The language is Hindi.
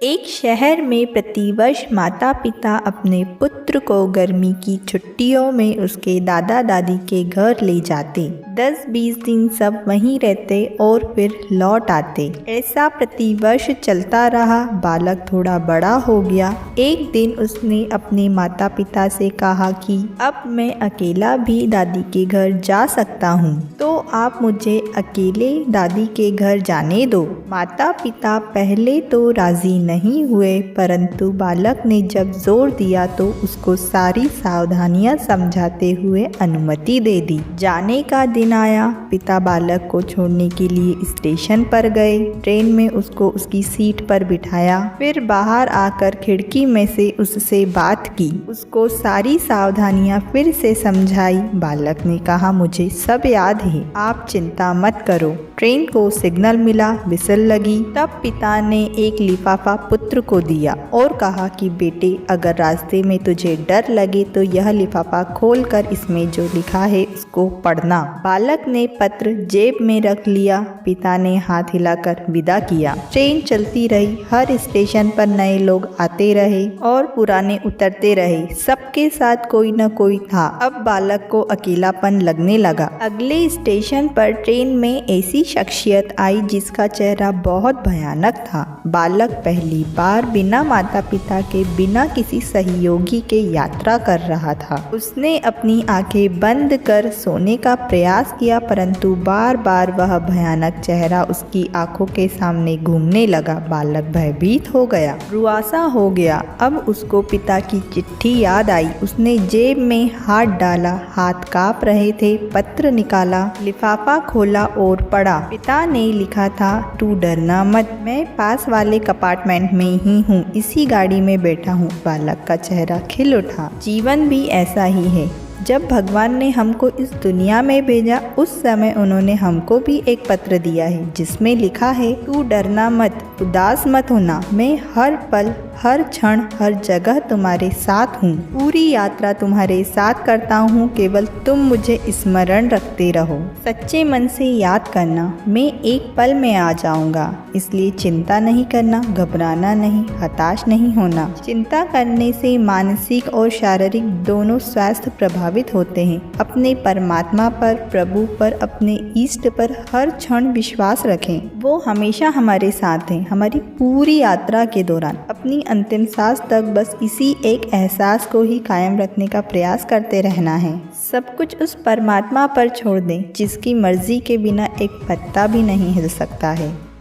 एक शहर में प्रतिवर्ष माता पिता अपने पुत्र को गर्मी की छुट्टियों में उसके दादा दादी के घर ले जाते। 10-20 दिन सब वहीं रहते और फिर लौट आते। ऐसा प्रतिवर्ष चलता रहा। बालक थोड़ा बड़ा हो गया। एक दिन उसने अपने माता पिता से कहा कि अब मैं अकेला भी दादी के घर जा सकता हूँ, तो आप मुझे अकेले दादी के घर जाने दो। माता पिता पहले तो राजी नहीं हुए, परंतु बालक ने जब जोर दिया तो उसको सारी सावधानियां समझाते हुए अनुमति दे दी। जाने का दिन आया। पिता बालक को छोड़ने के लिए स्टेशन पर गए। ट्रेन में उसको उसकी सीट पर बिठाया, फिर बाहर आकर खिड़की में से उससे बात की, उसको सारी सावधानियां फिर से समझाई। बालक ने कहा, मुझे सब याद है, आप चिंता मत करो। ट्रेन को सिग्नल मिला, विसल लगी। तब पिता ने एक लिफाफा पुत्र को दिया और कहा कि बेटे, अगर रास्ते में तुझे डर लगे तो यह लिफाफा खोलकर इसमें जो लिखा है उसको पढ़ना। बालक ने पत्र जेब में रख लिया। पिता ने हाथ हिलाकर विदा किया। ट्रेन चलती रही। हर स्टेशन पर नए लोग आते रहे और पुराने उतरते रहे। सबके साथ कोई न कोई था। अब बालक को अकेलापन लगने लगा। अगले स्टेशन पर ट्रेन में ऐसी शख्सियत आई जिसका चेहरा बहुत भयानक था। बालक पहली बार बिना माता पिता के, बिना किसी सहयोगी के यात्रा कर रहा था। उसने अपनी आंखें बंद कर सोने का प्रयास किया, परंतु बार बार वह भयानक चेहरा उसकी आंखों के सामने घूमने लगा। बालक भयभीत हो गया, रुआसा हो गया। अब उसको पिता की चिट्ठी याद आई। उसने जेब में हाथ डाला, हाथ कांप रहे थे। पत्र निकाला, लिफाफा खोला और पढ़ा। पिता ने लिखा था, तू डरना मत, मैं पास वाले कंपार्टमेंट में ही हूँ, इसी गाड़ी में बैठा हूँ। बालक का चेहरा खिल उठा। जीवन भी ऐसा ही है। जब भगवान ने हमको इस दुनिया में भेजा, उस समय उन्होंने हमको भी एक पत्र दिया है जिसमें लिखा है, तू डरना मत, उदास मत होना, मैं हर पल, हर क्षण, हर जगह तुम्हारे साथ हूँ। पूरी यात्रा तुम्हारे साथ करता हूँ, केवल तुम मुझे स्मरण रखते रहो। सच्चे मन से याद करना, मैं एक पल में आ जाऊँगा। इसलिए चिंता नहीं करना, घबराना नहीं, हताश नहीं होना। चिंता करने से मानसिक और शारीरिक दोनों स्वास्थ्य प्रभावित होते हैं। अपने परमात्मा पर, प्रभु पर, अपने इष्ट पर हर क्षण विश्वास रखें। वो हमेशा हमारे साथ हैं। हमारी पूरी यात्रा के दौरान, अपनी अंतिम सांस तक बस इसी एक एहसास को ही कायम रखने का प्रयास करते रहना है। सब कुछ उस परमात्मा पर छोड़ दें जिसकी मर्जी के बिना एक पत्ता भी नहीं हिल सकता है।